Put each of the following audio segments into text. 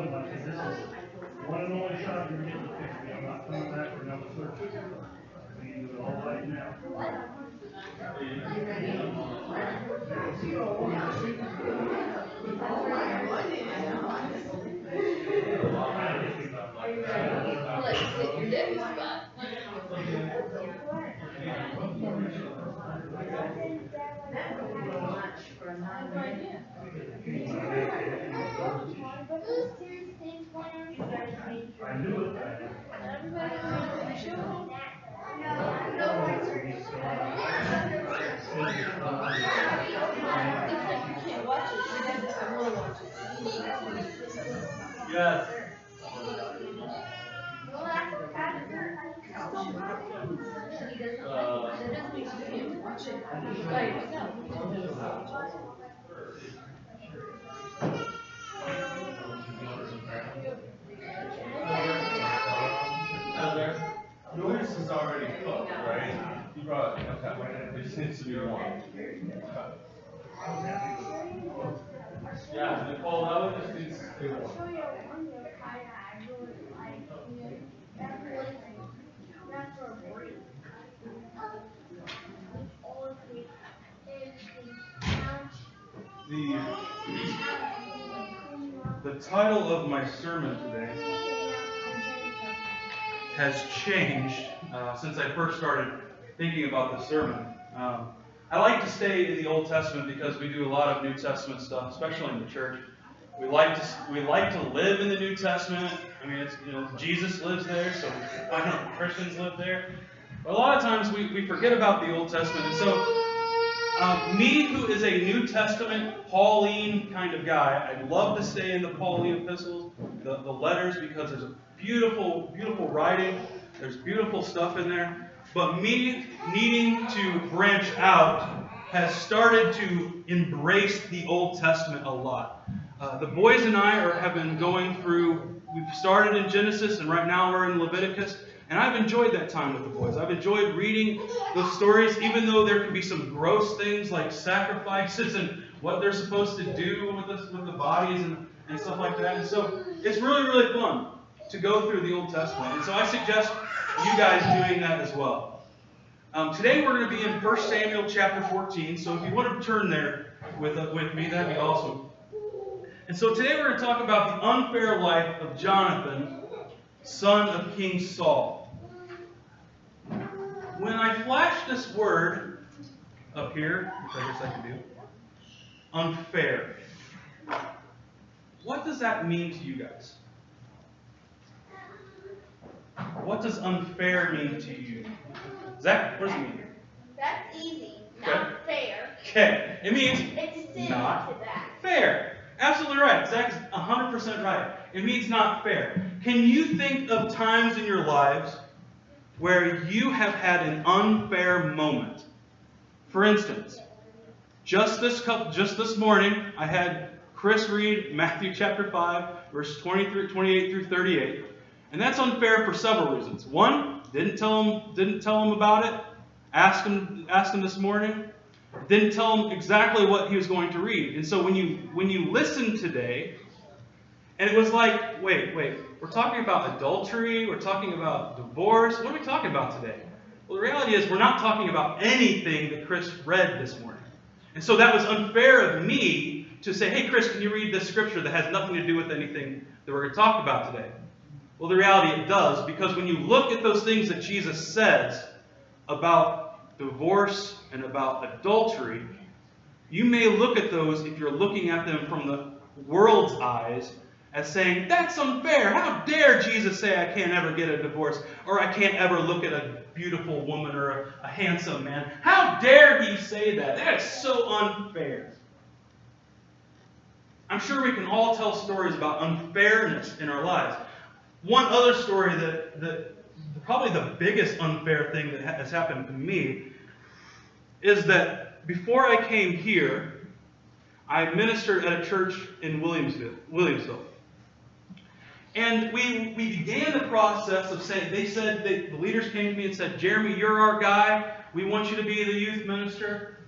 him, I said, this is one and only shot you're getting to fix me. I'm not coming back for another surgery. We can do it all right now. I knew it. Yes. Yours is already cooked, right? You brought it. Okay. It just needs to be warm. Yeah, Nicole, that one just needs to be warm. The title of my sermon today has changed since I first started thinking about the sermon. I like to stay in the Old Testament because we do a lot of New Testament stuff, especially in the church. We like to live in the New Testament. I mean, it's, Jesus lives there, so why don't Christians live there? But a lot of times we forget about the Old Testament, and so me, who is a New Testament Pauline kind of guy, I love to stay in the Pauline epistles, the letters, because there's a beautiful, beautiful writing. There's beautiful stuff in there. But me needing to branch out has started to embrace the Old Testament a lot. The boys and I have been going through, we've started in Genesis, and right now we're in Leviticus. And I've enjoyed that time with the boys. I've enjoyed reading those stories, even though there can be some gross things like sacrifices and what they're supposed to do with the bodies and stuff like that. And so it's really, really fun to go through the Old Testament. And so I suggest you guys doing that as well. Today we're going to be in 1 Samuel chapter 14. So if you want to turn there with me, that'd be awesome. And so today we're going to talk about the unfair life of Jonathan, son of King Saul. When I flash this word up here, which I guess I can do, unfair, what does that mean to you guys? What does unfair mean to you? Zach, what does it mean? That's easy. Not fair. Okay. It means It's not fair. Absolutely right. Zach is 100% right. It means not fair. Can you think of times in your lives where you have had an unfair moment? For instance, just this morning, I had Chris read Matthew chapter 5, verses 28 through 38. And that's unfair for several reasons. One, didn't tell him about it. Asked him this morning. Didn't tell him exactly what he was going to read. And so when you listen today, and it was like, wait, we're talking about adultery, we're talking about divorce, what are we talking about today? Well, the reality is we're not talking about anything that Chris read this morning. And so that was unfair of me to say, hey Chris, can you read this scripture that has nothing to do with anything that we're going to talk about today? Well, the reality it does, because when you look at those things that Jesus says about divorce and about adultery, you may look at those, if you're looking at them from the world's eyes, as saying, that's unfair. How dare Jesus say I can't ever get a divorce, or I can't ever look at a beautiful woman or a handsome man? How dare he say that? That is so unfair. I'm sure we can all tell stories about unfairness in our lives. One other story that probably the biggest unfair thing that has happened to me is that before I came here, I ministered at a church in Williamsville. And we began the process of saying, the leaders came to me and said, Jeremy, you're our guy. We want you to be the youth minister.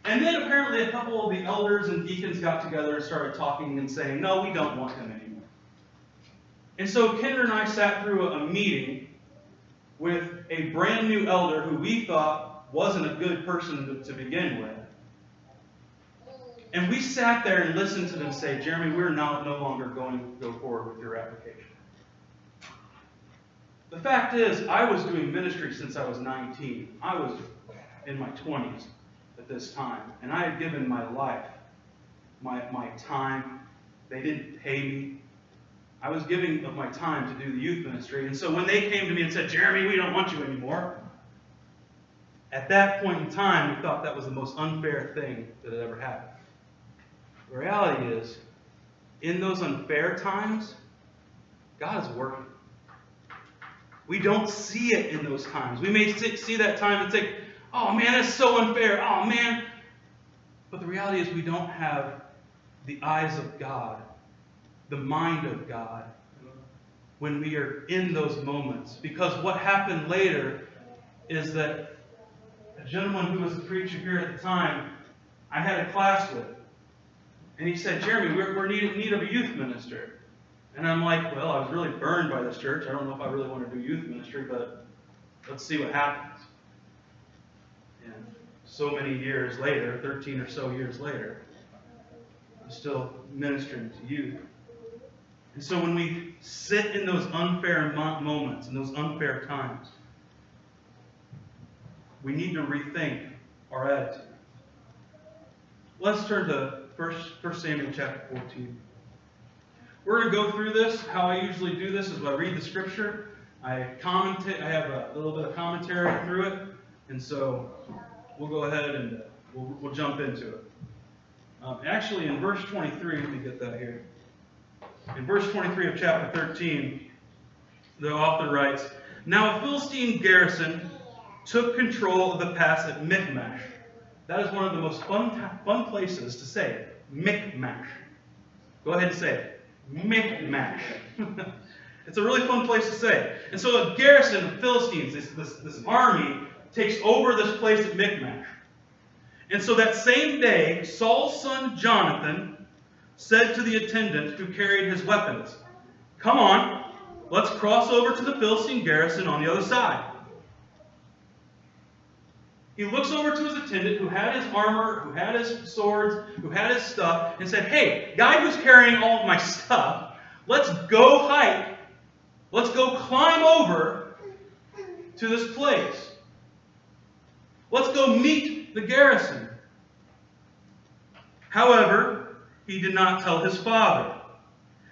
And then apparently a couple of the elders and deacons got together and started talking and saying, no, we don't want him anymore. And so Kendra and I sat through a meeting with a brand new elder who we thought wasn't a good person to begin with. And we sat there and listened to them say, Jeremy, we're no longer going to go forward with your application. The fact is, I was doing ministry since I was 19. I was in my 20s at this time. And I had given my life, my time. They didn't pay me. I was giving of my time to do the youth ministry. And so when they came to me and said, Jeremy, we don't want you anymore, at that point in time, we thought that was the most unfair thing that had ever happened. The reality is, in those unfair times, God is working. We don't see it in those times. We may see that time and think, oh man, that's so unfair. Oh man. But the reality is we don't have the eyes of God, the mind of God, when we are in those moments. Because what happened later is that a gentleman who was a preacher here at the time, I had a class with, and he said, Jeremy, we're in need of a youth minister. And I'm like, well, I was really burned by this church. I don't know if I really want to do youth ministry, but let's see what happens. And so many years later, 13 or so years later, I'm still ministering to youth. And so when we sit in those unfair moments, in those unfair times, we need to rethink our attitude. Let's turn to 1 Samuel chapter 14. We're going to go through this. How I usually do this is I read the scripture, I have a little bit of commentary through it, and so we'll go ahead and we'll jump into it. Actually, in verse 23, let me get that here. In verse 23 of chapter 13, the author writes, Now a Philistine garrison took control of the pass at Michmash. That is one of the most fun places to say it. Michmash. Go ahead and say it. Michmash. It's a really fun place to say. And so a garrison of Philistines, this army, takes over this place at Michmash. And so that same day, Saul's son Jonathan said to the attendant who carried his weapons, Come on, let's cross over to the Philistine garrison on the other side. He looks over to his attendant who had his armor, who had his swords, who had his stuff, and said, Hey, guy who's carrying all of my stuff, let's go hike. Let's go climb over to this place. Let's go meet the garrison. However, he did not tell his father.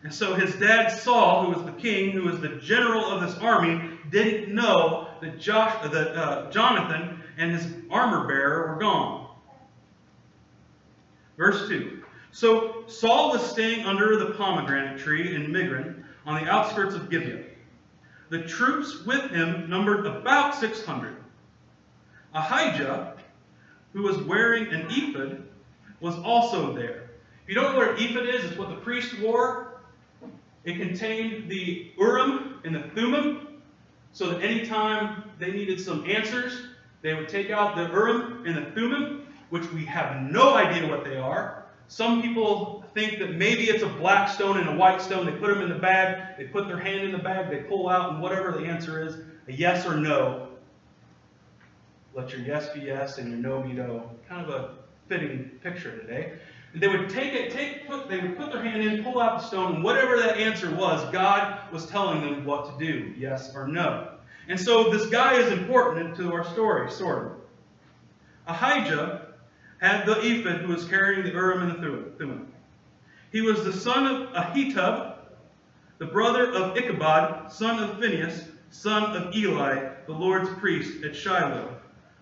And so his dad Saul, who was the king, who was the general of this army, didn't know that Jonathan and his armor bearer were gone. Verse 2. So Saul was staying under the pomegranate tree in Migron on the outskirts of Gibeah. The troops with him numbered about 600. Ahijah, who was wearing an ephod, was also there. If you don't know what an ephod is, it's what the priest wore. It contained the Urim and the Thummim, so that anytime they needed some answers, they would take out the Urim and the Thummim, which we have no idea what they are. Some people think that maybe it's a black stone and a white stone. They put them in the bag. They put their hand in the bag. They pull out, and whatever the answer is, a yes or no. Let your yes be yes and your no be no. Kind of a fitting picture today. They would they would put their hand in, pull out the stone, and whatever that answer was, God was telling them what to do, yes or no. And so this guy is important to our story, sort of. Ahijah had the ephod who was carrying the Urim and the Thummim. He was the son of Ahitub, the brother of Ichabod, son of Phinehas, son of Eli, the Lord's priest at Shiloh.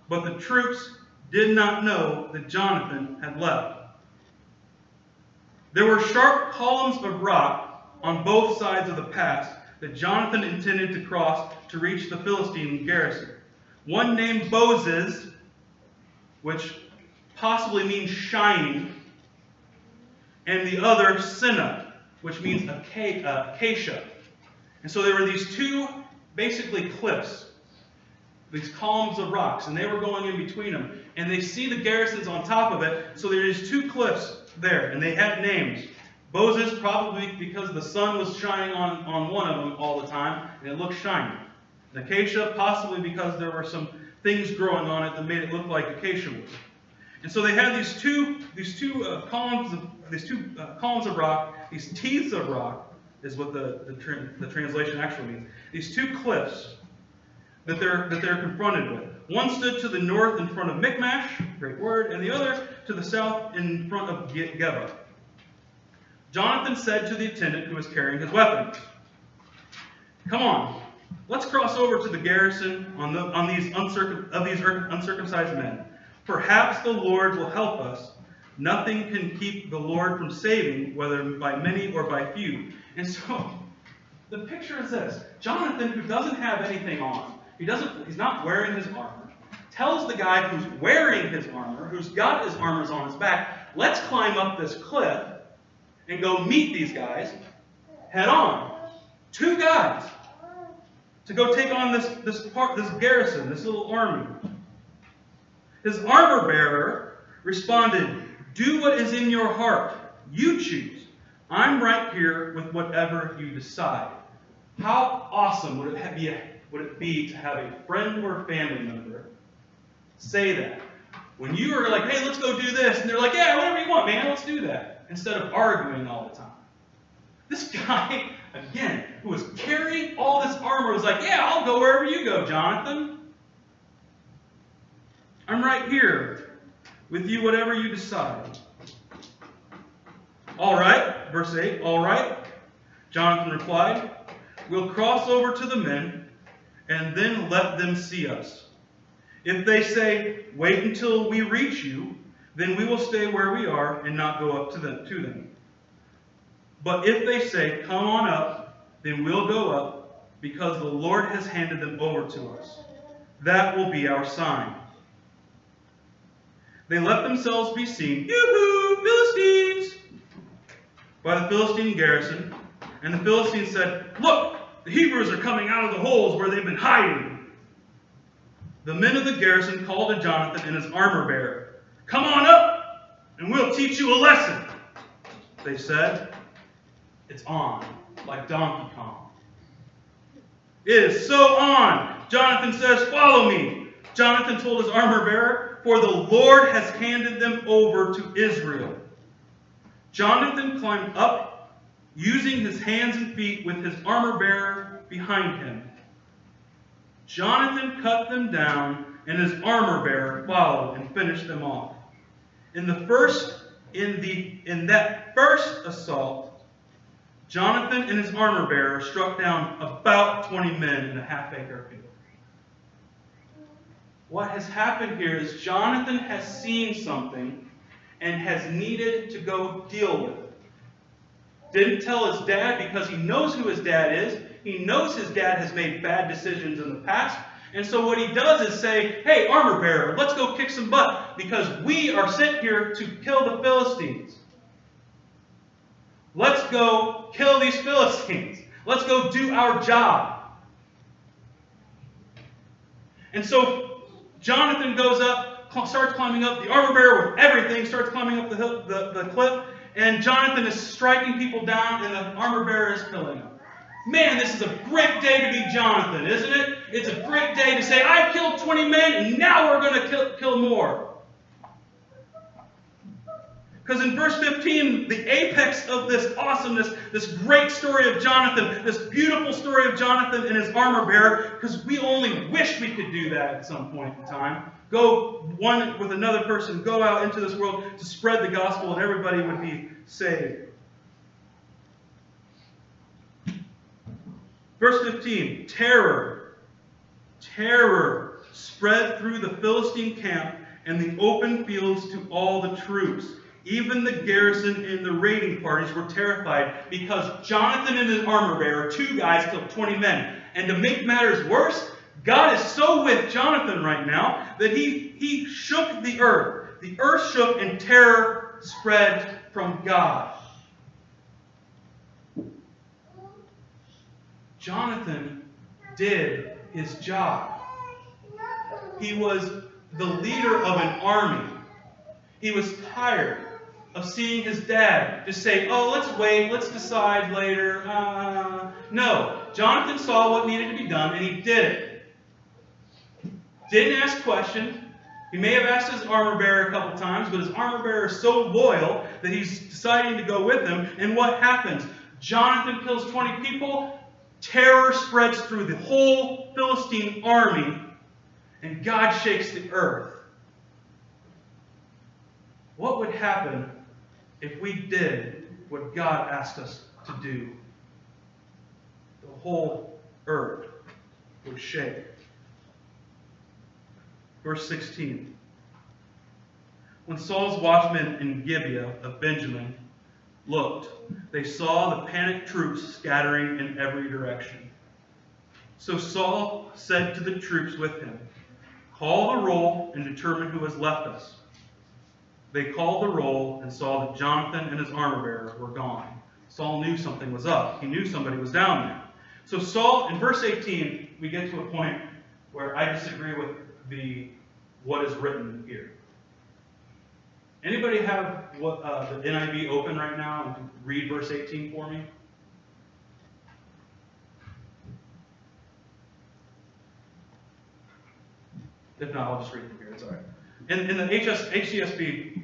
But the troops did not know that Jonathan had left. There were sharp columns of rock on both sides of the pass that Jonathan intended to cross to reach the Philistine garrison. One named Bozez, which possibly means shining, and the other Sinna, which means acacia. And so there were these two, basically cliffs, these columns of rocks, and they were going in between them. And they see the garrisons on top of it, so there's two cliffs there, and they had names. Bozes, probably because the sun was shining on one of them all the time, and it looked shiny. And acacia, possibly because there were some things growing on it that made it look like acacia wood. And so they had these two columns of rock, these teeth of rock, is what the translation actually means. These two cliffs that they're confronted with. One stood to the north in front of Michmash, great word, and the other to the south in front of Geba. Jonathan said to the attendant who was carrying his weapons, "Come on, let's cross over to the garrison on these uncircumcised men. Perhaps the Lord will help us. Nothing can keep the Lord from saving, whether by many or by few." And so, the picture is this. Jonathan, who doesn't have anything on, he's not wearing his armor, tells the guy who's wearing his armor, who's got his armors on his back, let's climb up this cliff and go meet these guys head on. 2 guys to go take on this garrison, this little army. His armor bearer responded, "Do what is in your heart. You choose. I'm right here with whatever you decide." How awesome would it be to have a friend or family member say that? When you are like, "Hey, let's go do this," and they're like, "Yeah, whatever you want, man, let's do that," instead of arguing all the time. This guy, again, who was carrying all this armor, was like, "Yeah, I'll go wherever you go, Jonathan. I'm right here with you, whatever you decide." "All right," verse 8, "all right," Jonathan replied, "we'll cross over to the men and then let them see us. If they say, 'Wait until we reach you,' then we will stay where we are and not go up to them. But if they say, 'Come on up,' then we'll go up, because the Lord has handed them over to us. That will be our sign." They let themselves be seen, "Yoo-hoo, Philistines!" by the Philistine garrison, and the Philistines said, "Look, the Hebrews are coming out of the holes where they've been hiding." The men of the garrison called to Jonathan and his armor bearer. "Come on up, and we'll teach you a lesson," they said. It's on, like Donkey Kong. It is so on. Jonathan says, "Follow me." Jonathan told his armor bearer, "For the Lord has handed them over to Israel." Jonathan climbed up, using his hands and feet with his armor bearer behind him. Jonathan cut them down, and his armor bearer followed and finished them off. In that first assault, Jonathan and his armor bearer struck down about 20 men in a half-acre field. What has happened here is Jonathan has seen something and has needed to go deal with it. Didn't tell his dad because he knows who his dad is. He knows his dad has made bad decisions in the past. And so what he does is say, "Hey, armor bearer, let's go kick some butt because we are sent here to kill the Philistines. Let's go kill these Philistines. Let's go do our job." And so Jonathan goes up, starts climbing up. The armor bearer with everything starts climbing up the cliff. And Jonathan is striking people down, and the armor bearer is killing them. Man, this is a great day to be Jonathan, isn't it? It's a great day to say, "I killed 20 men, and now we're going to kill more." Because in verse 15, the apex of this awesomeness, this great story of Jonathan, this beautiful story of Jonathan and his armor bearer, because we only wish we could do that at some point in time. Go one with another person, go out into this world to spread the gospel, and everybody would be saved. Verse 15, terror spread through the Philistine camp and the open fields to all the troops. Even the garrison and the raiding parties were terrified because Jonathan and his armor bearer, 2 guys, killed 20 men. And to make matters worse, God is so with Jonathan right now that he shook the earth. The earth shook and terror spread from God. Jonathan did his job. He was the leader of an army. He was tired. of seeing his dad just say, oh, let's wait, let's decide later. No, Jonathan saw what needed to be done, and he did it. Didn't ask questions. He may have asked his armor bearer a couple times, but his armor bearer is so loyal that he's deciding to go with him. And what happens? Jonathan kills 20 people. Terror spreads through the whole Philistine army, and God shakes the earth. What would happen if we did what God asked us to do? The whole earth would shake. Verse 16. When Saul's watchmen in Gibeah of Benjamin looked, they saw the panicked troops scattering in every direction. So Saul said to the troops with him, call the roll and determine who has left us. They called the roll and saw that Jonathan and his armor bearer were gone. Saul knew something was up. He knew somebody was down there. So Saul, in verse 18, we get to a point where I disagree with what is written here. Anybody have the NIV open right now and read verse 18 for me? If not, I'll just read from here. It's all right. In the HCSB,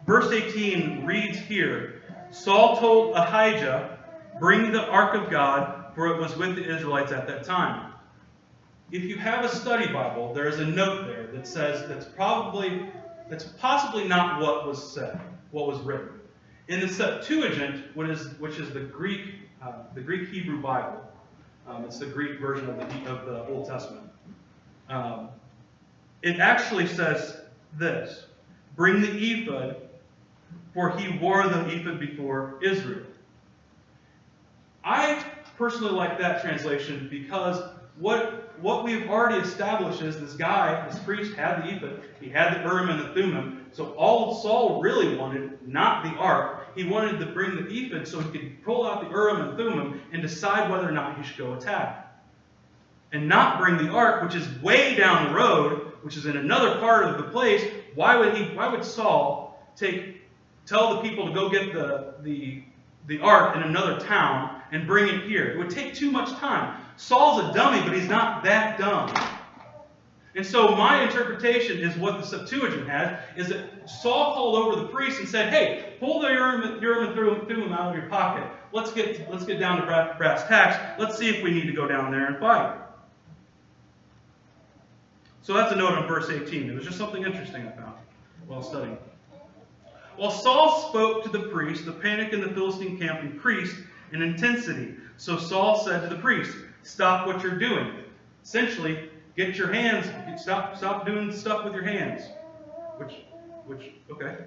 verse 18 reads here, Saul told Ahijah, bring the ark of God, for it was with the Israelites at that time. If you have a study Bible, there is a note there that says that's possibly not what was said, what was written. In the Septuagint, which is the Greek Hebrew Bible, it's the Greek version of the Old Testament. It actually says this: "Bring the ephod, for he wore the ephod before Israel." I personally like that translation because what we've already established is this priest had the ephod, he had the Urim and the Thummim, so all Saul really wanted, not the ark, he wanted to bring the ephod so he could pull out the Urim and Thummim and decide whether or not he should go attack. And not bring the ark, which is way down the road, which is in another part of the place. Why would Saul tell the people to go get the ark in another town and bring it here? It would take too much time. Saul's a dummy, but he's not that dumb. And so my interpretation is what the Septuagint has, is that Saul called over the priest and said, hey, pull the Urim and Thummim out of your pocket. Let's get down to brass tacks. Let's see if we need to go down there and fight. So that's a note on verse 18. It was just something interesting I found while studying. While Saul spoke to the priest, the panic in the Philistine camp increased in intensity. So Saul said to the priest, stop what you're doing. Essentially, get your hands, stop doing stuff with your hands. Okay.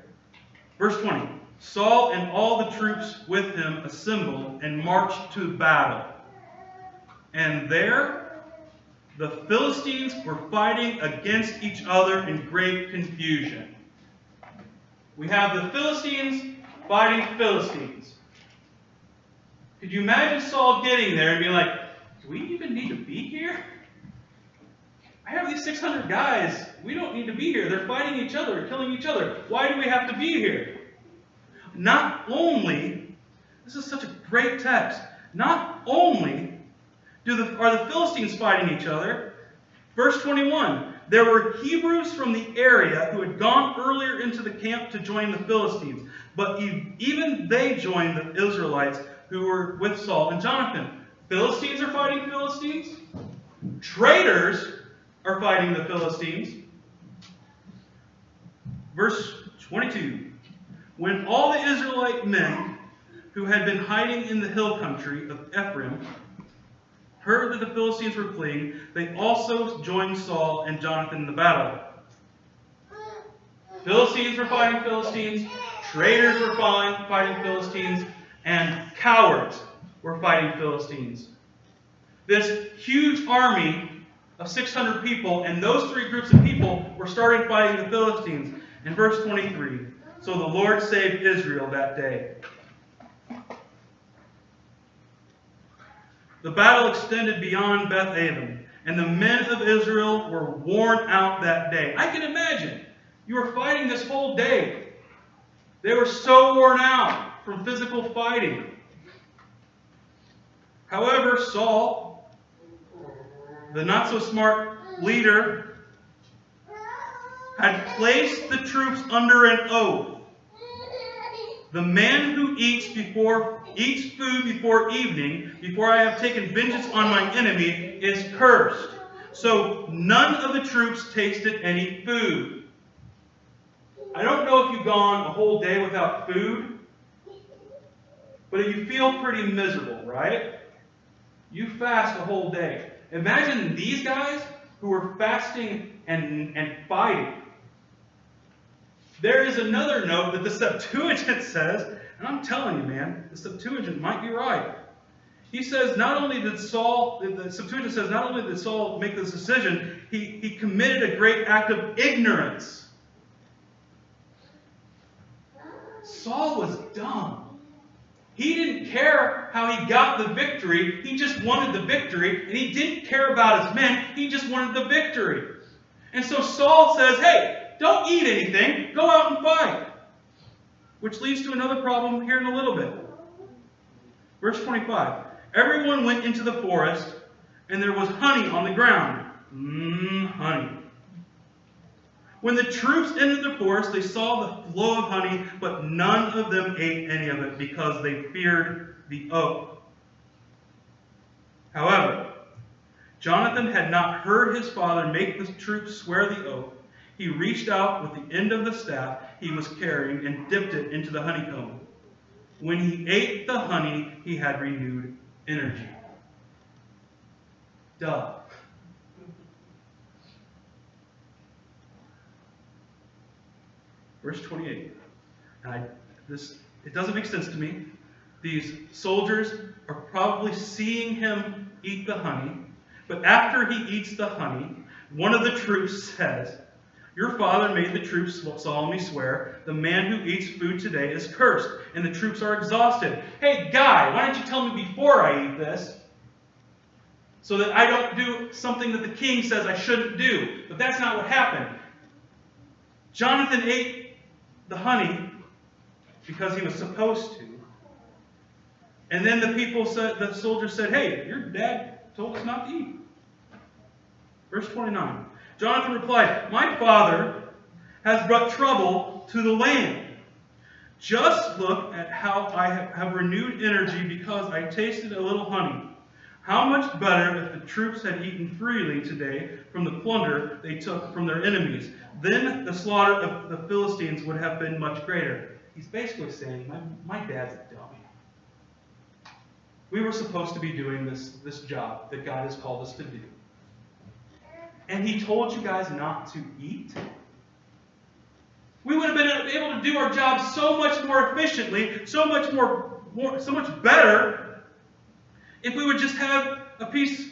Verse 20. Saul and all the troops with him assembled and marched to battle. And there the Philistines were fighting against each other in great confusion. We have the Philistines fighting Philistines. Could you imagine Saul getting there and being like, do we even need to be here? I have these 600 guys. We don't need to be here. They're fighting each other, killing each other. Why do we have to be here? Not only, this is such a great text, not only are the Philistines fighting each other. Verse 21, there were Hebrews from the area who had gone earlier into the camp to join the Philistines, but even they joined the Israelites who were with Saul and Jonathan. Philistines are fighting Philistines. Traitors are fighting the Philistines. Verse 22, when all the Israelite men who had been hiding in the hill country of Ephraim heard that the Philistines were fleeing, they also joined Saul and Jonathan in the battle. Philistines were fighting Philistines, traitors were fighting Philistines, and cowards were fighting Philistines. This huge army of 600 people, and those three groups of people were starting fighting the Philistines. In verse 23, so the Lord saved Israel that day. The battle extended beyond Beth-aven, and the men of Israel were worn out that day. I can imagine. You were fighting this whole day. They were so worn out from physical fighting. However, Saul, the not-so-smart leader, had placed the troops under an oath. The man who eats food before evening, before I have taken vengeance on my enemy, is cursed. So none of the troops tasted any food. I don't know if you've gone a whole day without food, but you feel pretty miserable, right? You fast a whole day. Imagine these guys who were fasting and fighting. There is another note that the Septuagint says, and I'm telling you, man, the Septuagint might be right. He says not only did Saul, the Septuagint says not only did Saul make this decision, he committed a great act of ignorance. Saul was dumb. He didn't care how he got the victory. He just wanted the victory, and he didn't care about his men. He just wanted the victory. And so Saul says, hey, don't eat anything. Go out and fight. Which leads to another problem here in a little bit. Verse 25. Everyone went into the forest, and there was honey on the ground. Honey. When the troops entered the forest, they saw the flow of honey, but none of them ate any of it because they feared the oath. However, Jonathan had not heard his father make the troops swear the oath. He reached out with the end of the staff he was carrying and dipped it into the honeycomb. When he ate the honey, he had renewed energy. Duh. Verse 28. It doesn't make sense to me. These soldiers are probably seeing him eat the honey, but after he eats the honey, one of the troops says, your father made the troops solemnly swear, the man who eats food today is cursed, and the troops are exhausted. Hey, guy, why don't you tell me before I eat this, so that I don't do something that the king says I shouldn't do? But that's not what happened. Jonathan ate the honey because he was supposed to. And then the soldiers said, hey, your dad told us not to eat. Verse 29. Jonathan replied, my father has brought trouble to the land. Just look at how I have renewed energy because I tasted a little honey. How much better if the troops had eaten freely today from the plunder they took from their enemies. Then the slaughter of the Philistines would have been much greater. He's basically saying, my dad's a dummy. We were supposed to be doing this job that God has called us to do. And he told you guys not to eat? We would have been able to do our job so much more efficiently, so much better, if we would just have a piece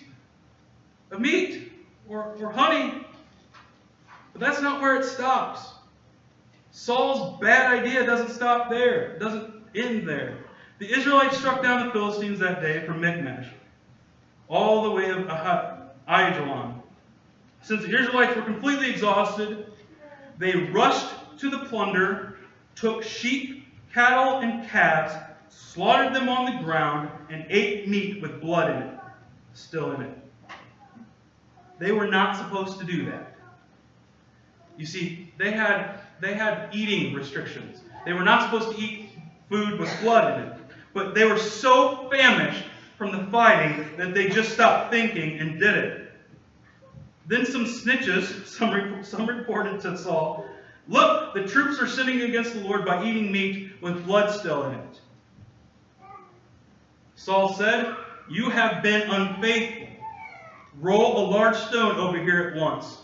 of meat or honey. But that's not where it stops. Saul's bad idea doesn't stop there. It doesn't end there. The Israelites struck down the Philistines that day from Michmash, all the way of Aijalon. Since the Israelites were completely exhausted, they rushed to the plunder, took sheep, cattle, and calves, slaughtered them on the ground, and ate meat with blood in it, still in it. They were not supposed to do that. You see, they had eating restrictions. They were not supposed to eat food with blood in it. But they were so famished from the fighting that they just stopped thinking and did it. Then some snitches, some reported to Saul, look, the troops are sinning against the Lord by eating meat with blood still in it. Saul said, you have been unfaithful. Roll a large stone over here at once.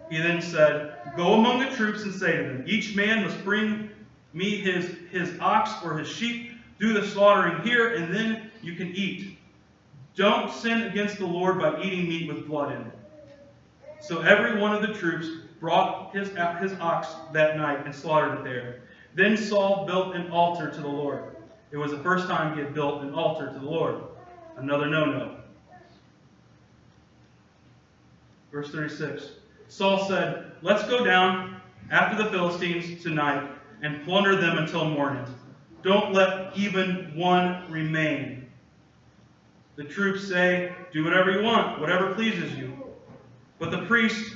He then said, go among the troops and say to them, each man must bring me his ox or his sheep, do the slaughtering here, and then you can eat. Don't sin against the Lord by eating meat with blood in it. So every one of the troops brought his ox that night and slaughtered it there. Then Saul built an altar to the Lord. It was the first time he had built an altar to the Lord. Another no-no. Verse 36. Saul said, let's go down after the Philistines tonight and plunder them until morning. Don't let even one remain. The troops say, do whatever you want, whatever pleases you. But the priest,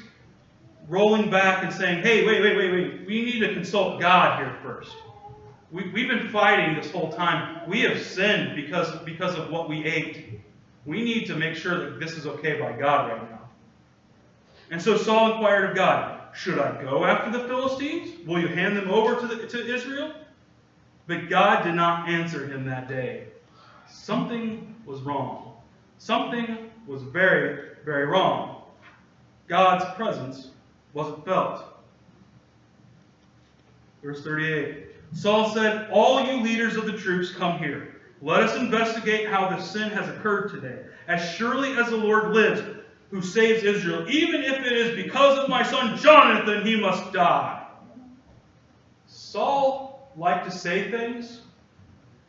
rolling back and saying, hey, wait. We need to consult God here first. We've been fighting this whole time. We have sinned because of what we ate. We need to make sure that this is okay by God right now. And so Saul inquired of God, should I go after the Philistines? Will you hand them over to Israel? But God did not answer him that day. Something was wrong. Something was very, very wrong. God's presence wasn't felt. Verse 38. Saul said, all you leaders of the troops, come here. Let us investigate how this sin has occurred today. As surely as the Lord lives, who saves Israel, even if it is because of my son Jonathan, he must die. Saul liked to say things,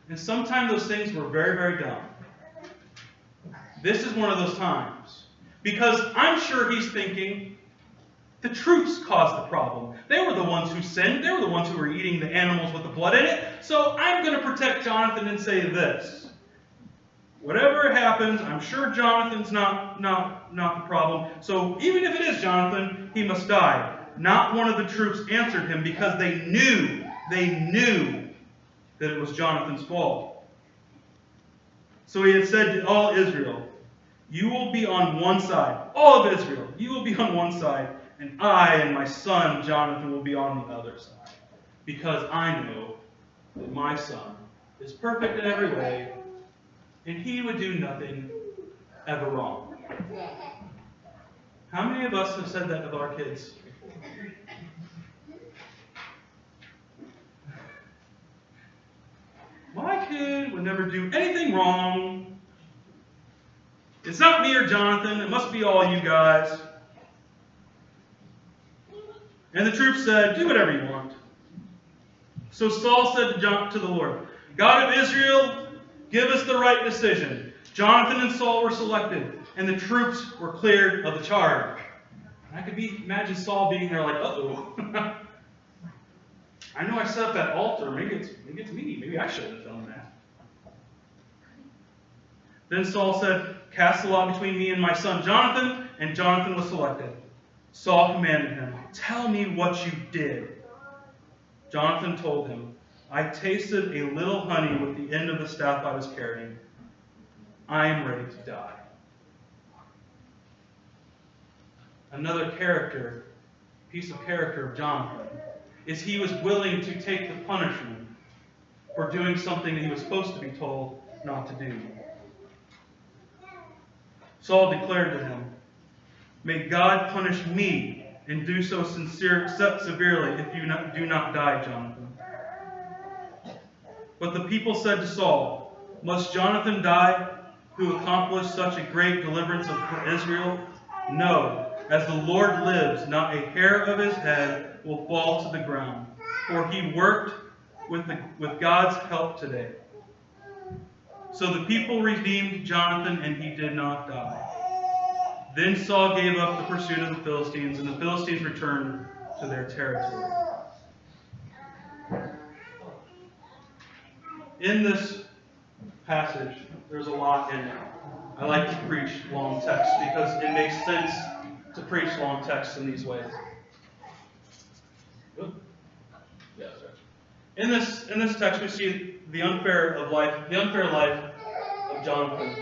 and sometimes those things were very, very dumb. This is one of those times. Because I'm sure he's thinking, the troops caused the problem. They were the ones who sinned. They were the ones who were eating the animals with the blood in it. So I'm going to protect Jonathan and say this. Whatever happens, I'm sure Jonathan's not the problem. So even if it is Jonathan, he must die. Not one of the troops answered him because they knew that it was Jonathan's fault. So he had said to all Israel, you will be on one side. All of Israel, you will be on one side. And I and my son Jonathan will be on the other side. Because I know that my son is perfect in every way, and he would do nothing ever wrong. How many of us have said that with our kids? My kid would never do anything wrong. It's not me or Jonathan. It must be all you guys. And the troops said, do whatever you want. So Saul said to the Lord, God of Israel, give us the right decision. Jonathan and Saul were selected, and the troops were cleared of the charge. And I could imagine Saul being there like, uh-oh. I know I set up that altar. Maybe it's me. Maybe I shouldn't have done that. Then Saul said, cast the lot between me and my son Jonathan, and Jonathan was selected. Saul commanded him, tell me what you did. Jonathan told him, I tasted a little honey with the end of the staff I was carrying. I am ready to die. Another piece of character of Jonathan, is he was willing to take the punishment for doing something that he was supposed to be told not to do. Saul declared to him, may God punish me and do so severely if you do not die, Jonathan. But the people said to Saul, must Jonathan die, who accomplished such a great deliverance for Israel? No, as the Lord lives, not a hair of his head will fall to the ground, for he worked with God's help today. So the people redeemed Jonathan, and he did not die. Then Saul gave up the pursuit of the Philistines, and the Philistines returned to their territory. In this passage, there's a lot in it. I like to preach long texts because it makes sense to preach long texts in these ways. Yeah, that's right. In this text, we see the unfair life of Jonathan.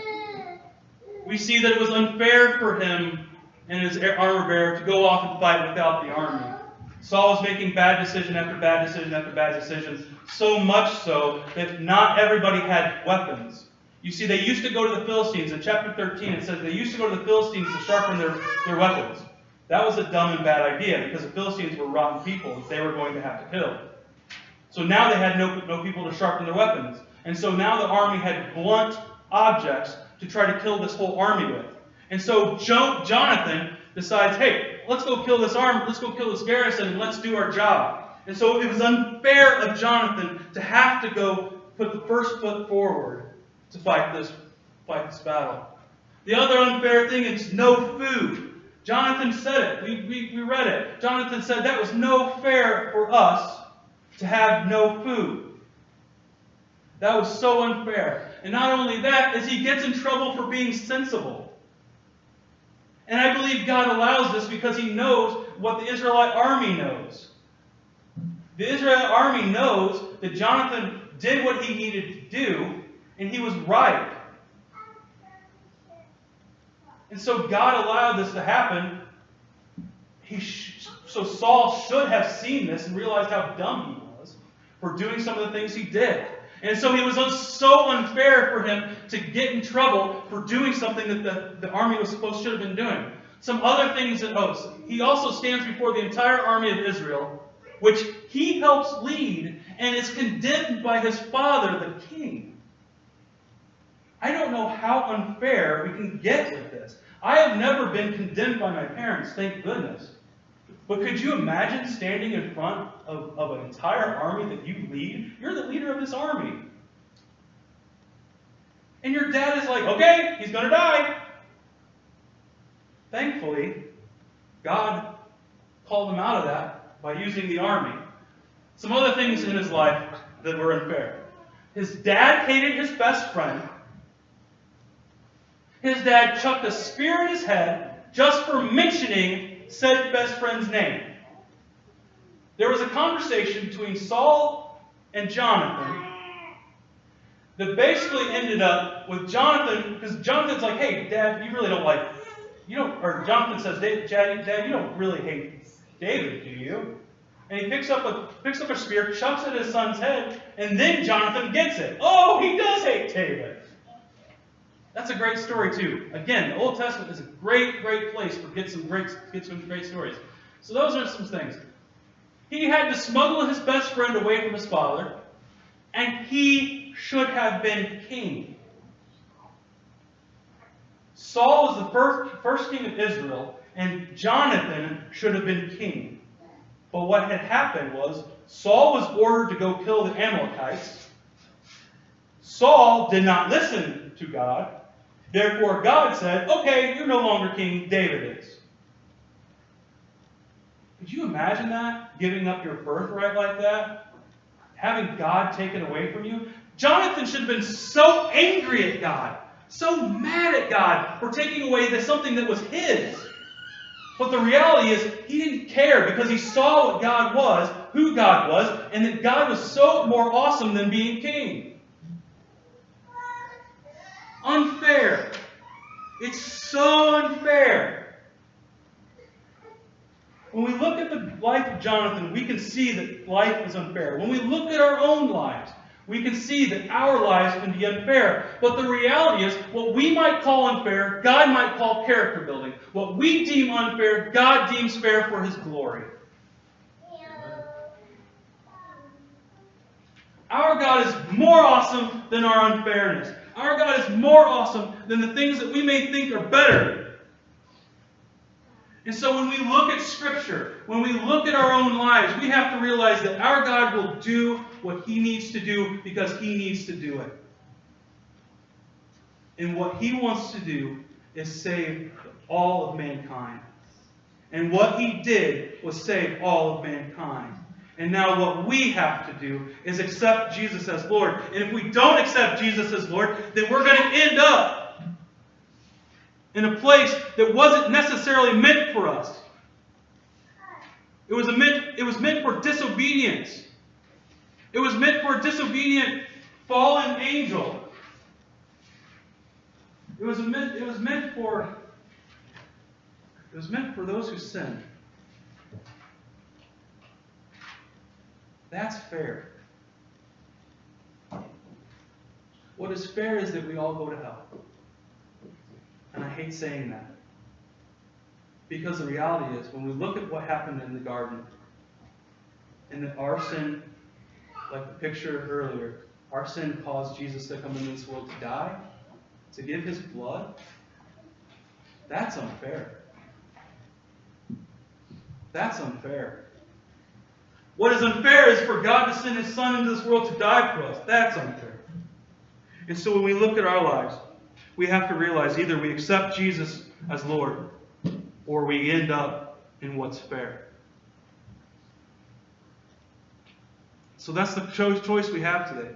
We see that it was unfair for him and his armor bearer to go off and fight without the army. Saul was making bad decision after bad decision after bad decision, so much so that not everybody had weapons. You see, they used to go to the Philistines. In chapter 13, it says they used to go to the Philistines to sharpen their weapons. That was a dumb and bad idea because the Philistines were rotten people that they were going to have to kill. So now they had no people to sharpen their weapons. And so now the army had blunt objects to try to kill this whole army with. And so Jonathan decides, hey, let's go kill this garrison, and let's do our job. And so it was unfair of Jonathan to have to go put the first foot forward to fight this battle. The other unfair thing is no food. Jonathan said it. We read it. Jonathan said that was no fair for us to have no food. That was so unfair. And not only that, is he gets in trouble for being sensible. And I believe God allows this because he knows what the Israelite army knows. The Israelite army knows that Jonathan did what he needed to do, and he was right. And so God allowed this to happen. So Saul should have seen this and realized how dumb he was for doing some of the things he did. And so it was so unfair for him to get in trouble for doing something that the army should have been doing. Some other things that he also stands before the entire army of Israel, which he helps lead, and is condemned by his father, the king. I don't know how unfair we can get with this. I have never been condemned by my parents, thank goodness. But could you imagine standing in front of an entire army that you lead? You're the leader of this army. And your dad is like, okay, he's going to die. Thankfully, God called him out of that by using the army. Some other things in his life that were unfair. His dad hated his best friend. His dad chucked a spear in his head just for mentioning said best friend's name. There was a conversation between Saul and Jonathan that basically ended up with Jonathan, because Jonathan's like, hey, Dad, you really don't like, or Jonathan says, Dad, you don't really hate David, do you? And he picks up a spear, chucks it at his son's head, and then Jonathan gets it. Oh, he does hate David. That's a great story too. Again, the Old Testament is a great, great place for get some great stories. So those are some things. He had to smuggle his best friend away from his father, and he should have been king. Saul was the first king of Israel, and Jonathan should have been king. But what had happened was Saul was ordered to go kill the Amalekites. Saul did not listen to God. Therefore, God said, okay, you're no longer king, David is. Could you imagine that? Giving up your birthright like that? Having God taken away from you? Jonathan should have been so angry at God, so mad at God for taking away something that was his. But the reality is, he didn't care because he saw what God was, who God was, and that God was so more awesome than being king. Unfair. It's so unfair. When we look at the life of Jonathan, we can see that life is unfair. When we look at our own lives, we can see that our lives can be unfair. But the reality is, what we might call unfair, God might call character building. What we deem unfair, God deems fair for His glory. Our God is more awesome than our unfairness. Our God is more awesome than the things that we may think are better. And so when we look at Scripture, when we look at our own lives, we have to realize that our God will do what He needs to do because He needs to do it. And what He wants to do is save all of mankind. And what He did was save all of mankind. And now what we have to do is accept Jesus as Lord. And if we don't accept Jesus as Lord, then we're going to end up in a place that wasn't necessarily meant for us. It was meant for disobedience. It was meant for a disobedient fallen angel. It was meant for those who sinned. That's fair. What is fair is that we all go to hell. And I hate saying that. Because the reality is, when we look at what happened in the garden, and that our sin, like the picture earlier, our sin caused Jesus to come into this world to die, to give His blood, that's unfair. That's unfair. What is unfair is for God to send His Son into this world to die for us. That's unfair. And so when we look at our lives, we have to realize either we accept Jesus as Lord, or we end up in what's fair. So that's the choice we have today.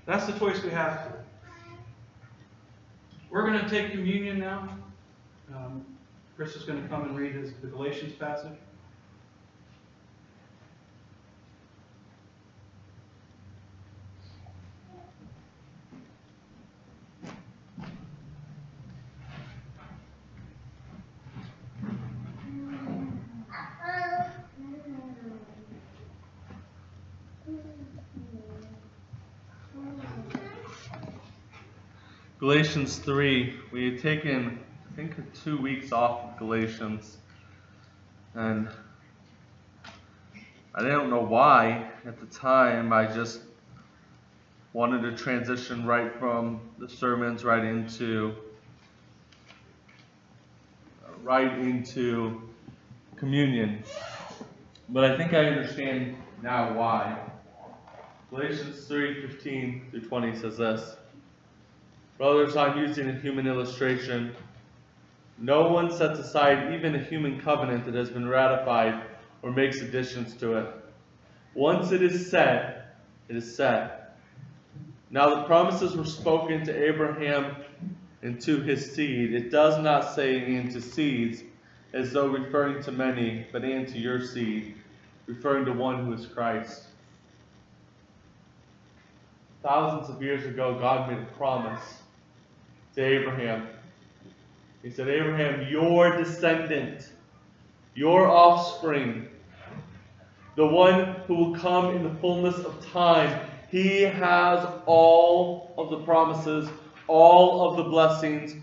That's the choice we have today. We're going to take communion now. Chris is going to come and read the Galatians passage. Galatians 3, we had taken, I think, 2 weeks off of Galatians, and I didn't know why at the time. I just wanted to transition right from the sermons right into communion. But I think I understand now why. Galatians 3:15 through 20 says this. Brothers, I'm using a human illustration. No one sets aside even a human covenant that has been ratified or makes additions to it. Once it is set, it is set. Now the promises were spoken to Abraham and to his seed. It does not say and to seeds, as though referring to many, but and to your seed, referring to one who is Christ. Thousands of years ago, God made a promise to Abraham. He said, Abraham, your descendant, your offspring, the one who will come in the fullness of time, he has all of the promises, all of the blessings,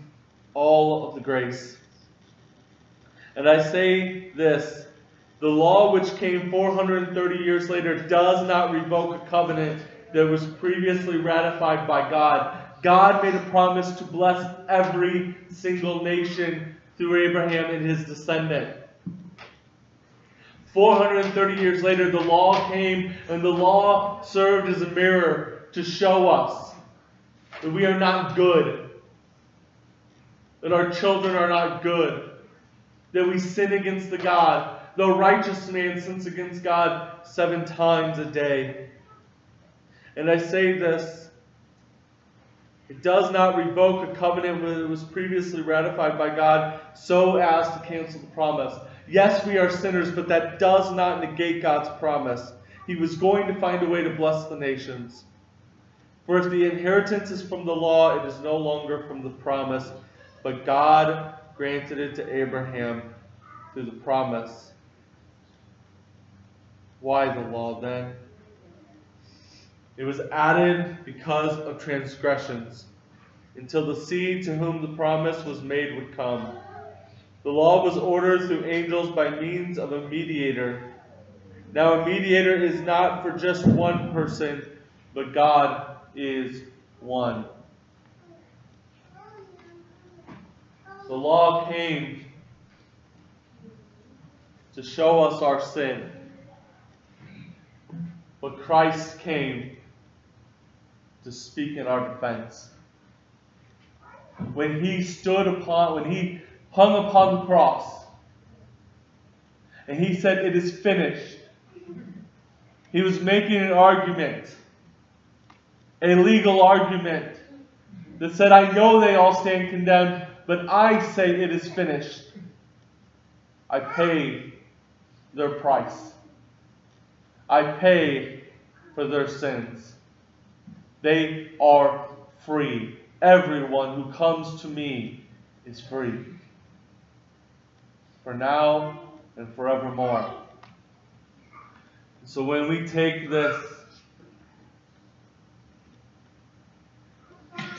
all of the grace. And I say this, the law which came 430 years later does not revoke a covenant that was previously ratified by God. God made a promise to bless every single nation through Abraham and his descendant. 430 years later, the law came, and the law served as a mirror to show us that we are not good, that our children are not good, that we sin against the God. The righteous man sins against God 7 times a day. And I say this, it does not revoke a covenant that was previously ratified by God so as to cancel the promise. Yes, we are sinners, but that does not negate God's promise. He was going to find a way to bless the nations. For if the inheritance is from the law, it is no longer from the promise, but God granted it to Abraham through the promise. Why the law then? It was added because of transgressions, until the seed to whom the promise was made would come. The law was ordered through angels by means of a mediator. Now a mediator is not for just one person, but God is one. The law came to show us our sin, but Christ came to speak in our defense. When he hung upon the cross, and he said, "It is finished," he was making an argument, a legal argument, that said, I know they all stand condemned, but I say it is finished. I paid their price. I paid for their sins. They are free. Everyone who comes to me is free. For now and forevermore. So when we take this,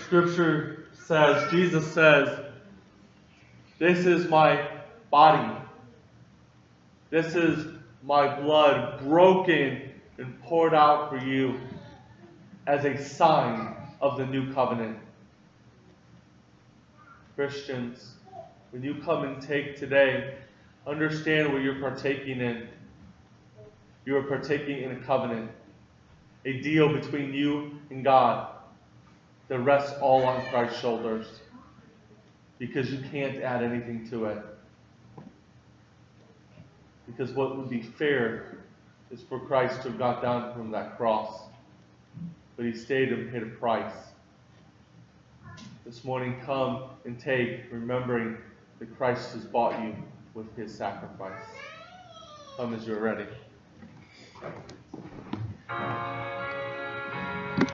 Scripture says, Jesus says, this is my body. This is my blood broken and poured out for you as a sign of the new covenant. Christians, when you come and take today, understand what you're partaking in. You are partaking in a covenant, a deal between you and God that rests all on Christ's shoulders, because you can't add anything to it. Because what would be fair is for Christ to have got down from that cross. But he stayed and paid a price. This morning, come and take, remembering that Christ has bought you with his sacrifice. Come as you're ready.